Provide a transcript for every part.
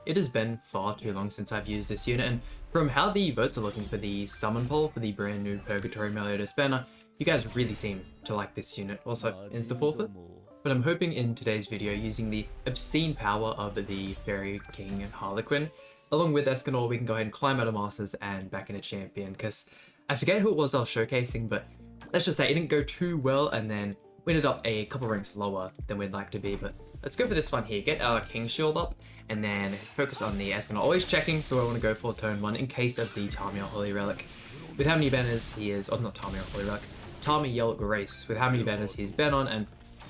it has been far too long since I've used this unit, and from how the votes are looking for the summon poll for the brand new Purgatory Meliodas banner, you guys really seem to like this unit. Also, is the forfeit? But I'm hoping in today's video, using the obscene power of the Fairy King and Harlequin, along with ESCANOR, we can go ahead and climb out of Masters and back into Champion, because I forget who it was I was showcasing, but let's just say it didn't go too well, and then we ended up a couple ranks lower than we'd like to be. But let's go for this one here, get our King Shield up, and then focus on the ESCANOR. Always checking who I want to go for turn 1 in case of the Tamiya Holy Relic. With how many banners he is, oh not Tamiya Holy Relic, Tamiya Grace, with how many banners he's been on, and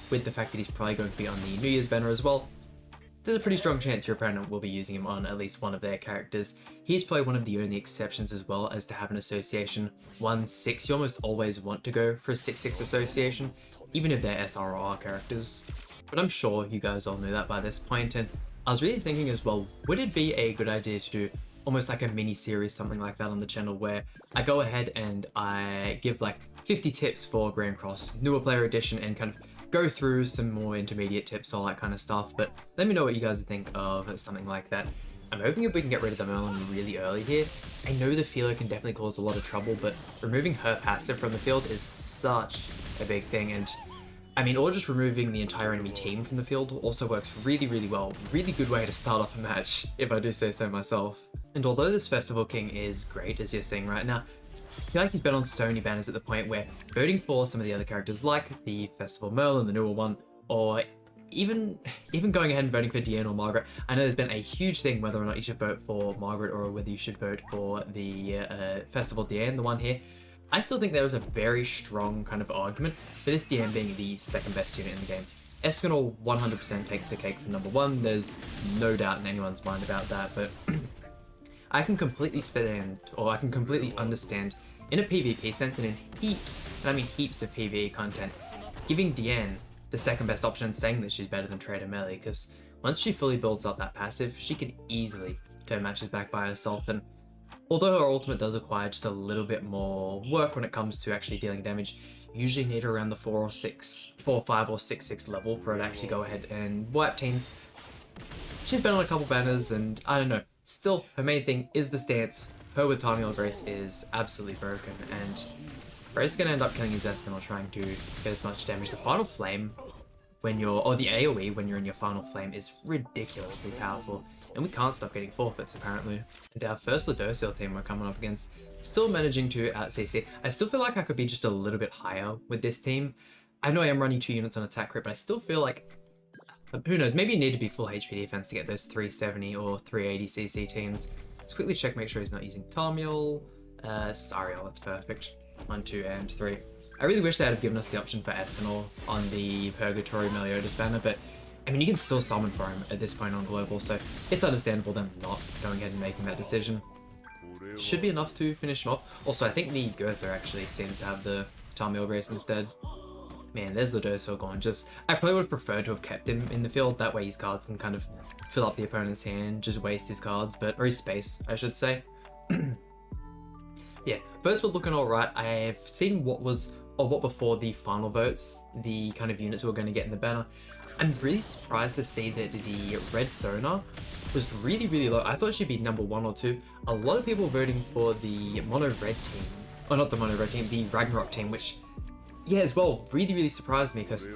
with the fact that he's probably going to be on the New Year's banner as well, there's a pretty strong chance your opponent will be using him on at least one of their characters. He's probably one of the only exceptions as well as to have an association 1-6. You almost always want to go for a 6-6 association, even if they're SR or R characters. But I'm sure you guys all knew that by this point, and I was really thinking as well, would it be a good idea to do almost like a mini-series, something like that on the channel, where I go ahead and I give like 50 tips for Grand Cross, newer player edition, and kind of go through some more intermediate tips, all that kind of stuff. But let me know what you guys think of something like that. I'm hoping if we can get rid of the Merlin really early here. I know the Feeler can definitely cause a lot of trouble, but removing her passive from the field is such a big thing, and I mean, or just removing the entire enemy team from the field also works really, really well. Really good way to start off a match, if I do say so myself. And although this Festival King is great, as you're seeing right now, I feel like he's been on so many banners at the point where voting for some of the other characters like the Festival Merlin, the newer one, or even going ahead and voting for Deanne or Margaret. I know there's been a huge thing whether or not you should vote for Margaret or whether you should vote for the Festival Deanne, the one here. I still think there was a very strong kind of argument for this Deanne being the second best unit in the game. ESCANOR 100% takes the cake for number 1, there's no doubt in anyone's mind about that, but I can completely understand in a PvP sense and in heaps, and I mean heaps of PvE content, giving Deanne the second best option and saying that she's better than Trader Melee, because once she fully builds up that passive, she can easily turn matches back by herself, and although her ultimate does require just a little bit more work when it comes to actually dealing damage, you usually need around the 4 or 5 or 6 level for it to actually go ahead and wipe teams. She's been on a couple banners, and I don't know, still her main thing is the stance. Her with Tamiya Grace is absolutely broken, and Grace is going to end up killing his ESCANOR trying to get as much damage. The Final Flame, when you're, or the AoE when you're in your Final Flame, is ridiculously powerful, and we can't stop getting forfeits apparently. And our first Ladurcil team we're coming up against, still managing to out-CC. I still feel like I could be just a little bit higher with this team. I know I am running 2 units on attack crit, but I still feel like, who knows, maybe you need to be full HP defense to get those 370 or 380 CC teams. Let's quickly check, make sure he's not using Tamiel. Sariel, that's perfect. 1, 2, and 3. I really wish they had given us the option for ESCANOR on the Purgatory Meliodas banner, but I mean, you can still summon for him at this point on Global, so it's understandable them not going ahead and making that decision. Should be enough to finish him off. Also, I think the Gother actually seems to have the Tamiel Grace instead. Man, there's the Ladurcil gone. I probably would have preferred to have kept him in the field, that way his cards can kind of fill up the opponent's hand, just waste his cards, or his space, I should say. Yeah, votes were looking alright. I've seen what before the final votes, the kind of units we were going to get in the banner. I'm really surprised to see that the Red Thona was really, really low. I thought she'd be number 1 or 2. A lot of people voting for the Mono Red team, or not the Mono Red team, the Ragnarok team, which, yeah, as well, really, really surprised me, because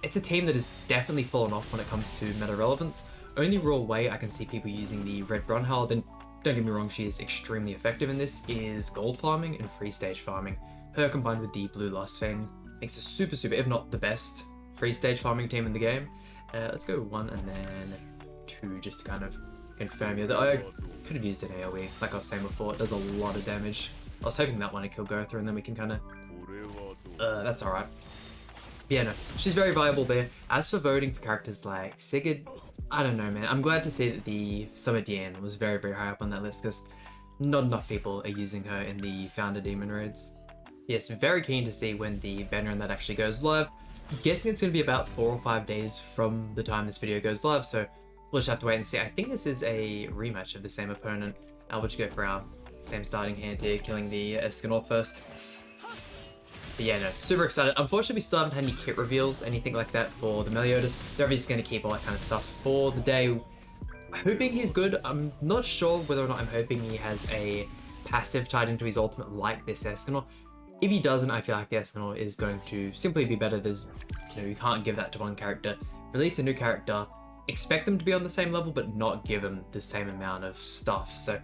it's a team that has definitely fallen off when it comes to meta relevance. Only real way I can see people using the Red Brunhild, and don't get me wrong, she is extremely effective in this, is gold farming and free stage farming. Her combined with the Blue Lustfang makes a super, if not the best, free stage farming team in the game. Let's go 1 and then 2 just to kind of confirm you that I could have used an AoE, like I was saying before. It does a lot of damage. I was hoping that one would kill Gother, and then we can kind of, that's alright. Yeah, no, she's very viable there. As for voting for characters like Sigurd, I don't know, man. I'm glad to see that the Summer Deanne was very, very high up on that list, because not enough people are using her in the Founder Demon raids. Yes, very keen to see when the banner on that actually goes live. I'm guessing it's going to be about 4 or 5 days from the time this video goes live, so we'll just have to wait and see. I think this is a rematch of the same opponent. We'll just go for our same starting hand here, killing the ESCANOR first. But yeah, no, super excited. Unfortunately, we still haven't had any kit reveals, anything like that for the Meliodas. They're obviously going to keep all that kind of stuff for the day. hoping he's good. I'm not sure whether or not I'm hoping he has a passive tied into his ultimate like this ESCANOR. If he doesn't, I feel like the ESCANOR is going to simply be better. There's, you can't give that to one character. Release a new character, expect them to be on the same level, but not give them the same amount of stuff. So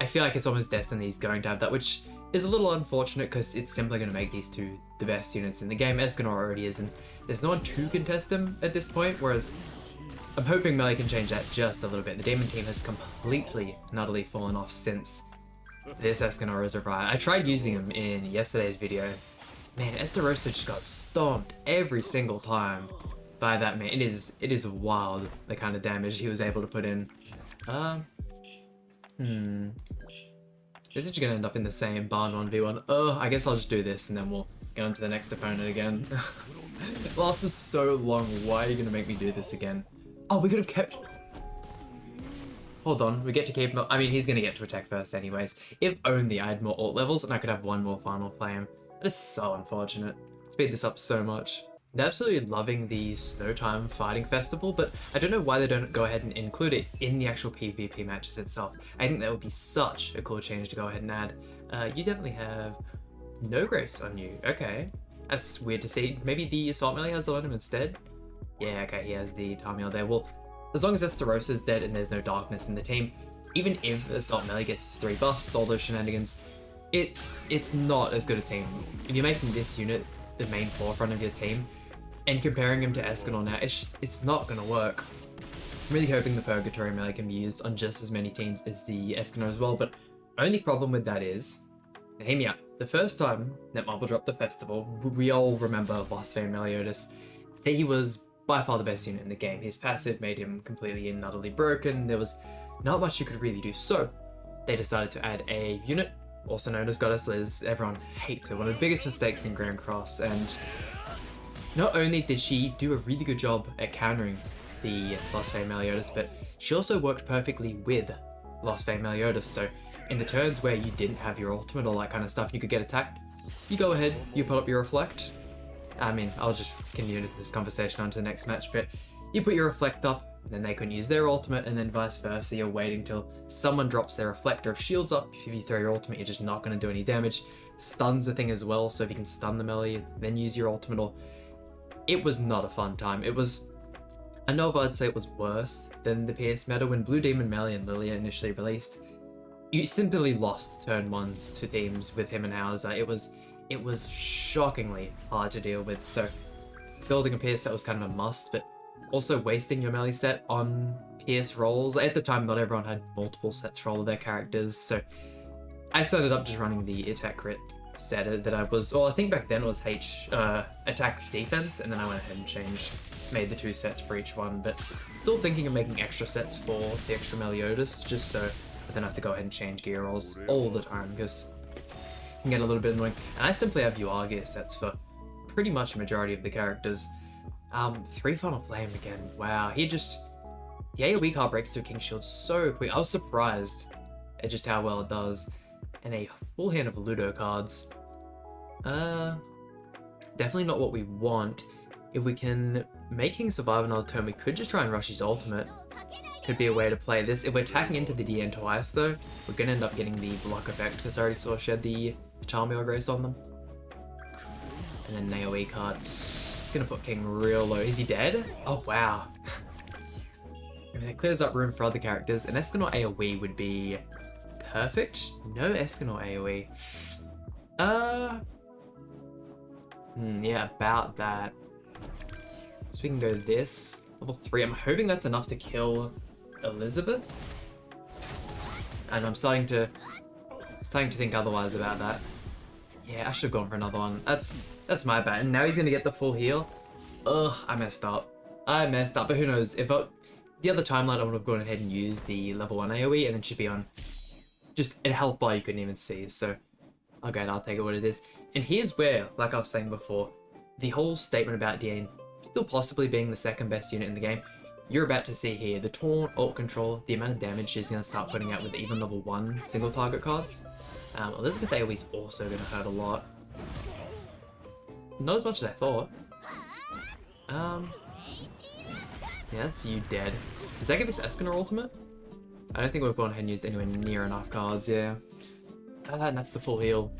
I feel like it's almost destined he's going to have that, which is a little unfortunate because it's simply going to make these two the best units in the game. ESCANOR already is, and there's no one to contest them at this point, whereas I'm hoping Melee can change that just a little bit. The Demon team has completely and utterly fallen off since this ESCANOR has arrived. I tried using him in yesterday's video. Man, Estarossa just got stomped every single time by that man. It is wild the kind of damage he was able to put in. This is just gonna end up in the same barn 1v1. I guess I'll just do this and then we'll get on to the next opponent again. It lasted so long. Why are you gonna make me do this again? Oh, we could have kept... Hold on, we get to keep him. I mean, he's gonna get to attack first anyways. If only I had more ult levels and I could have one more final flame. That is so unfortunate. Speed this up so much. I'm absolutely loving the Snowtime Fighting Festival, but I don't know why they don't go ahead and include it in the actual PvP matches itself. I think that would be such a cool change to go ahead and add. You definitely have no grace on you. Okay, that's weird to see. Maybe the Assault Melee has on him instead? Yeah, okay, he has the Tamil there. Well, as long as Estarossa is dead and there's no darkness in the team, even if Assault Melee gets his 3 buffs, all those shenanigans, it's not as good a team. If you're making this unit the main forefront of your team, and comparing him to ESCANOR now, it's not going to work. I'm really hoping the Purgatory Melee can be used on just as many teams as the ESCANOR as well, but only problem with that is, now hear me out, the first time that Marble dropped the festival, we all remember Lost Fame Meliodas. He was by far the best unit in the game. His passive made him completely and utterly broken. There was not much you could really do, so they decided to add a unit, also known as Goddess Liz. Everyone hates her, one of the biggest mistakes in Grand Cross, and not only did she do a really good job at countering the Lost Fame Meliodas, but she also worked perfectly with Lost Fame Meliodas. So in the turns where you didn't have your ultimate, all that kind of stuff, you could get attacked, you go ahead, you put up your reflect. I mean, I'll just continue this conversation on to the next match, but you put your reflect up, then they couldn't use their ultimate, and then vice versa. You're waiting till someone drops their reflector. If shields up, if you throw your ultimate, you're just not going to do any damage. Stun's a thing as well, so if you can stun the melee, then use your ultimate. Or it was not a fun time. It was, I know if I'd say it was worse than the PS meta when Blue Demon Melee and Lilia initially released. You simply lost turn 1s to teams with him and Hauser. It was shockingly hard to deal with, so building a PS set was kind of a must, but also wasting your melee set on PS rolls. At the time, not everyone had multiple sets for all of their characters, so I started up just running the attack crit set that I was, well, I think back then it was attack defense, and then I went ahead and made the 2 sets for each one, but still thinking of making extra sets for the extra Meliodas, just so I don't have to go ahead and change gear rolls all the time, because it can get a little bit annoying. And I simply have UR gear sets for pretty much the majority of the characters. 3 Final Flame again, wow, the AoE card breaks through King Shield so quick. I was surprised at just how well it does. And a full hand of Ludo cards. Definitely not what we want. If we can make King survive another turn, we could just try and rush his ultimate. Could be a way to play this. If we're attacking into the DN twice though, we're going to end up getting the block effect, because I already saw she had the Charmy or Grace on them. And then an AoE card. It's going to put King real low. Is he dead? Oh wow. I mean, it clears up room for other characters. An ESCANOR AoE would be perfect. No ESCANOR AoE. Yeah, about that. So we can go this. Level 3. I'm hoping that's enough to kill Elizabeth. And I'm starting to think otherwise about that. Yeah, I should have gone for another one. That's my bad. And now he's gonna get the full heal. Ugh, I messed up. But who knows? If the other timeline, I would have gone ahead and used the level 1 AoE, and then she'd be on just a health bar you couldn't even see. So, okay, I'll take it what it is. And here's where, like I was saying before, the whole statement about DN still possibly being the second best unit in the game, you're about to see here. The Taunt, Ult Control, the amount of damage she's going to start putting out with even level 1 single target cards. Elizabeth AoE is also going to hurt a lot. Not as much as I thought. Yeah, that's you dead. Does that give us ESCANOR ultimate? I don't think we've gone ahead and used anywhere near enough cards, yeah. And that's the full heal.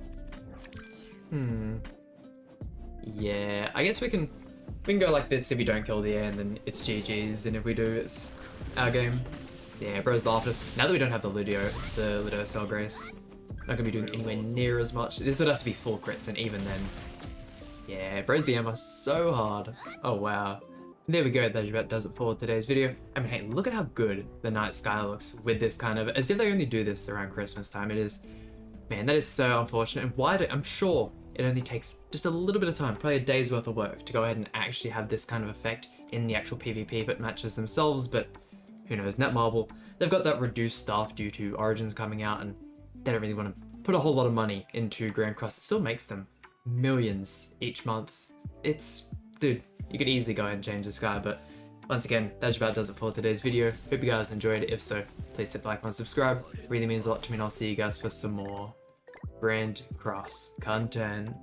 Yeah, I guess we can go like this if we don't kill the air, and then it's GG's, and if we do, it's our game. Yeah, bro's laughed at us. Now that we don't have the Ludo Cell Grace, not gonna be doing anywhere near as much. This would have to be full crits, and even then, yeah, bro's BM us so hard. Oh wow. There we go, that about does it for today's video. I mean, hey, look at how good the night sky looks with this kind of, as if they only do this around Christmas time. It is, man, that is so unfortunate. And why I'm sure it only takes just a little bit of time, probably a day's worth of work, to go ahead and actually have this kind of effect in the actual PvP but matches themselves, but who knows, Netmarble, they've got that reduced staff due to Origins coming out, and they don't really want to put a whole lot of money into Grand Cross. It still makes them millions each month. It's, dude, you could easily go ahead and change the sky, but once again, that just about does it for today's video. Hope you guys enjoyed it. If so, please hit the like and subscribe. It really means a lot to me, and I'll see you guys for some more Grand Cross content.